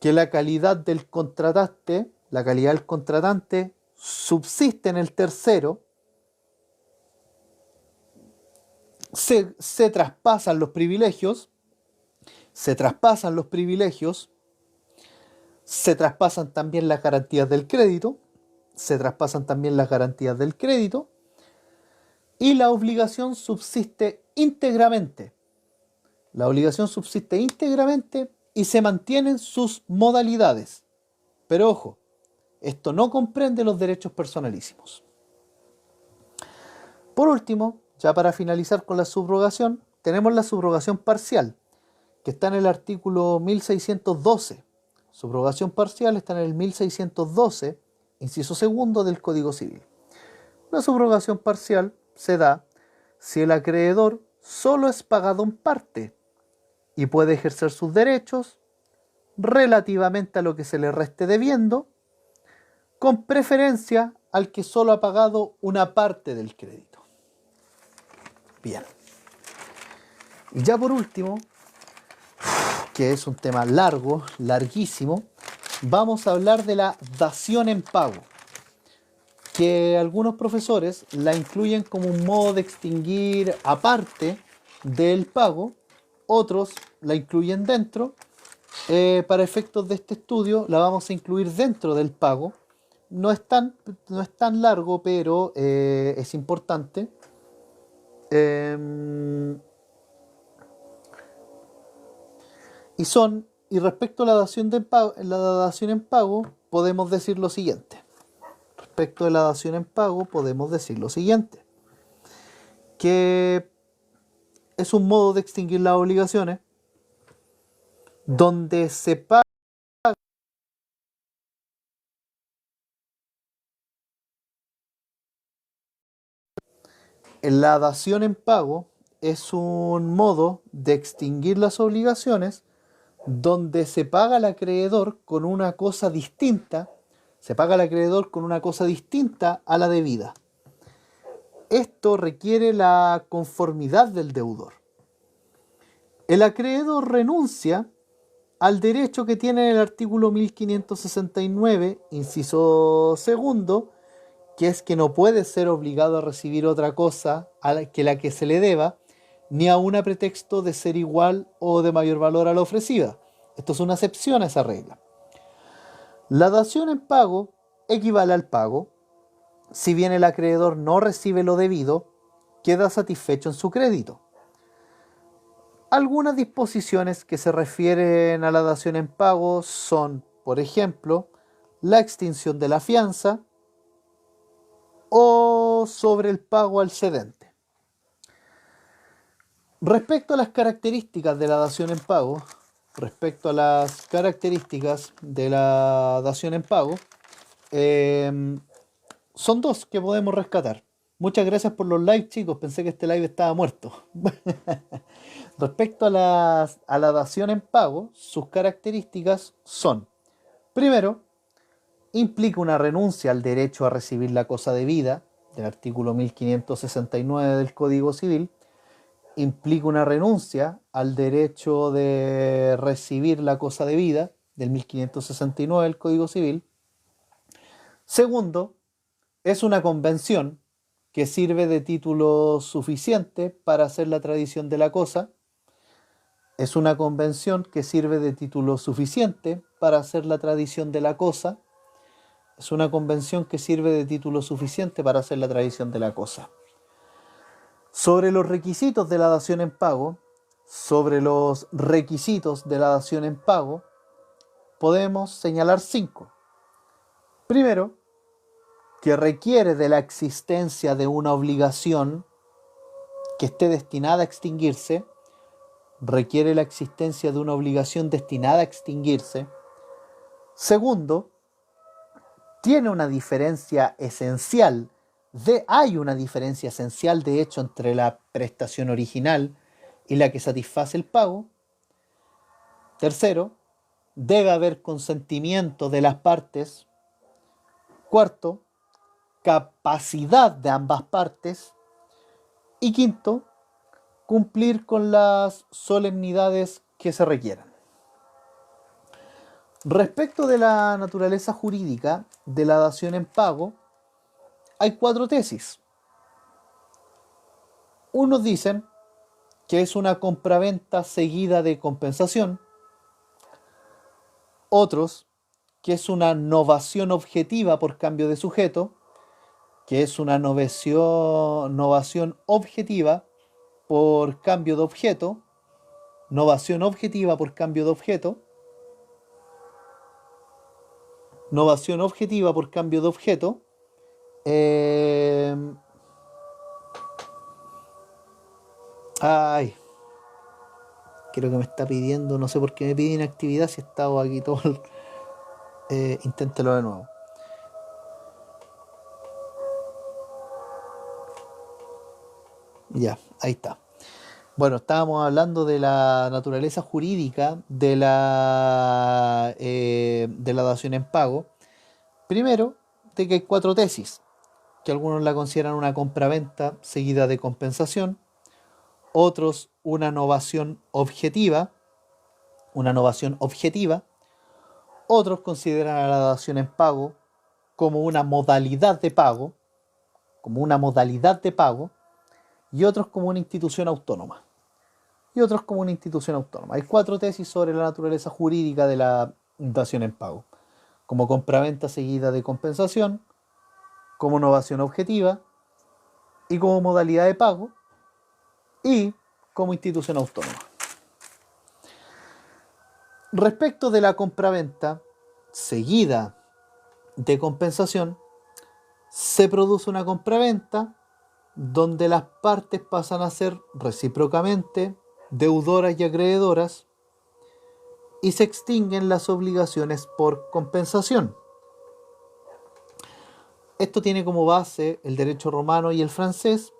que la calidad del contratante subsiste en el tercero. Se traspasan los privilegios, se traspasan también las garantías del crédito, y la obligación subsiste íntegramente. Y se mantienen sus modalidades. Pero ojo, esto no comprende los derechos personalísimos. Por último, ya para finalizar con la subrogación, tenemos la subrogación parcial, que está en el artículo 1612. Subrogación parcial está en el 1612, inciso segundo del Código Civil. La subrogación parcial se da si el acreedor solo es pagado en parte y puede ejercer sus derechos relativamente a lo que se le reste debiendo, con preferencia al que solo ha pagado una parte del crédito. Bien. Y ya por último, que es un tema larguísimo, vamos a hablar de la dación en pago, que algunos profesores la incluyen como un modo de extinguir aparte del pago, otros la incluyen dentro. Para efectos de este estudio la vamos a incluir dentro del pago. No es tan largo, pero es importante. Y respecto a la dación en pago, podemos decir lo siguiente. Que es un modo de extinguir las obligaciones donde se paga la dación en pago. Es un modo de extinguir las obligaciones donde se paga al acreedor con una cosa distinta, a la debida. Esto requiere la conformidad del deudor. El acreedor renuncia al derecho que tiene en el artículo 1569, inciso segundo, que es que no puede ser obligado a recibir otra cosa que la que se le deba, ni aun a pretexto de ser igual o de mayor valor a la ofrecida. Esto es una excepción a esa regla. La dación en pago equivale al pago. Si bien el acreedor no recibe lo debido, queda satisfecho en su crédito. Algunas disposiciones que se refieren a la dación en pago son, por ejemplo, la extinción de la fianza o sobre el pago al cedente. Respecto a las características de la dación en pago, Eh, Son dos que podemos rescatar. Muchas gracias por los likes, chicos. Pensé que este live estaba muerto. Respecto a la dación en pago, sus características son: primero, implica una renuncia al derecho a recibir la cosa debida, del artículo 1569 del Código Civil. Implica una renuncia al derecho de recibir la cosa debida, del 1569 del Código Civil. Segundo, es una convención que sirve de título suficiente para hacer la tradición de la cosa. Es una convención que sirve de título suficiente para hacer la tradición de la cosa. Es una convención que sirve de título suficiente para hacer la tradición de la cosa. Sobre los requisitos de la dación en pago, sobre los requisitos de la dación en pago, podemos señalar 5. Primero, que requiere de la existencia de una obligación que esté destinada a extinguirse, requiere la existencia de una obligación destinada a extinguirse. Segundo, tiene una diferencia esencial, hay una diferencia esencial de hecho entre la prestación original y la que satisface el pago. Tercero, debe haber consentimiento de las partes. Cuarto, capacidad de ambas partes. Y quinto, cumplir con las solemnidades que se requieran. Respecto de la naturaleza jurídica de la dación en pago, hay 4 tesis. Unos dicen que es una compraventa seguida de compensación. Otros que es una novación objetiva por cambio de sujeto, que es una novación objetiva por cambio de objeto, novación objetiva por cambio de objeto, novación objetiva por cambio de objeto. Ay, creo que me está pidiendo, no sé por qué me pide inactividad si he estado aquí todo el... inténtelo de nuevo. Ya, ahí está. Bueno, estábamos hablando de la naturaleza jurídica de la dación en pago. Primero, de que hay 4 tesis, que algunos la consideran una compraventa seguida de compensación, otros una novación objetiva, otros consideran a la dación en pago como una modalidad de pago, y otros como una institución autónoma. Hay 4 tesis sobre la naturaleza jurídica de la dación en pago: como compraventa seguida de compensación, como novación objetiva, y como modalidad de pago, y como institución autónoma. Respecto de la compraventa seguida de compensación, se produce una compraventa donde las partes pasan a ser recíprocamente deudoras y acreedoras y se extinguen las obligaciones por compensación. Esto tiene como base el derecho romano y el francés,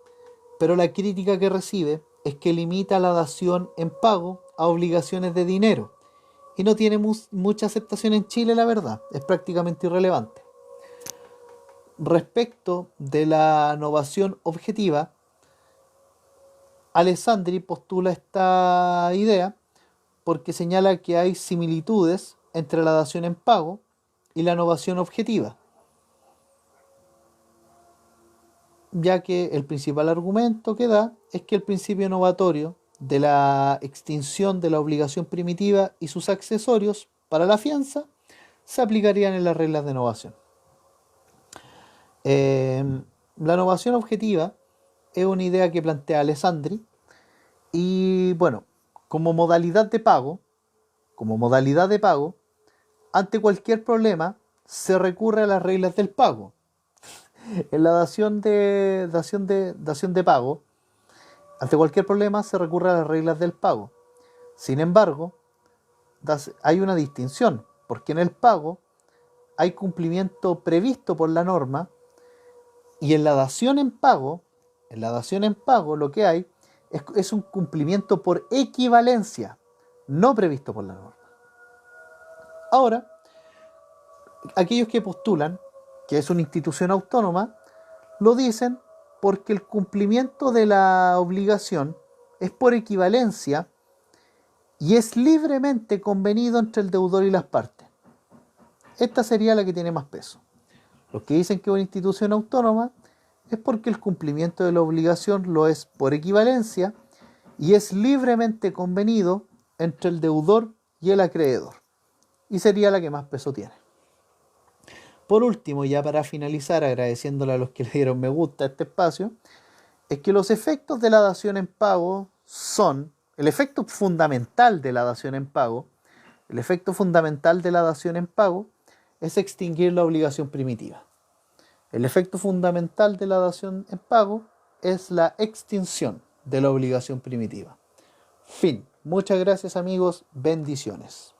pero la crítica que recibe es que limita la dación en pago a obligaciones de dinero y no tiene mucha aceptación en Chile, la verdad, es prácticamente irrelevante. Respecto de la novación objetiva, Alessandri postula esta idea porque señala que hay similitudes entre la dación en pago y la novación objetiva, ya que el principal argumento que da es que el principio novatorio de la extinción de la obligación primitiva y sus accesorios para la fianza se aplicarían en las reglas de novación. La novación objetiva es una idea que plantea Alessandri y bueno, como modalidad de pago, ante cualquier problema se recurre a las reglas del pago. En la dación de pago, ante cualquier problema se recurre a las reglas del pago. Sin embargo, hay una distinción, porque en el pago hay cumplimiento previsto por la norma, y en la dación en pago, lo que hay es un cumplimiento por equivalencia, no previsto por la norma. Ahora, aquellos que postulan que es una institución autónoma, lo dicen porque el cumplimiento de la obligación es por equivalencia y es libremente convenido entre el deudor y las partes. Esta sería la que tiene más peso. Los que dicen que es una institución autónoma es porque el cumplimiento de la obligación lo es por equivalencia y es libremente convenido entre el deudor y el acreedor. Y sería la que más peso tiene. Por último, ya para finalizar, agradeciéndole a los que le dieron me gusta a este espacio, es que los efectos de la dación en pago son, el efecto fundamental de la dación en pago, es extinguir la obligación primitiva. El efecto fundamental de la dación en pago es la extinción de la obligación primitiva. Fin. Muchas gracias amigos, bendiciones.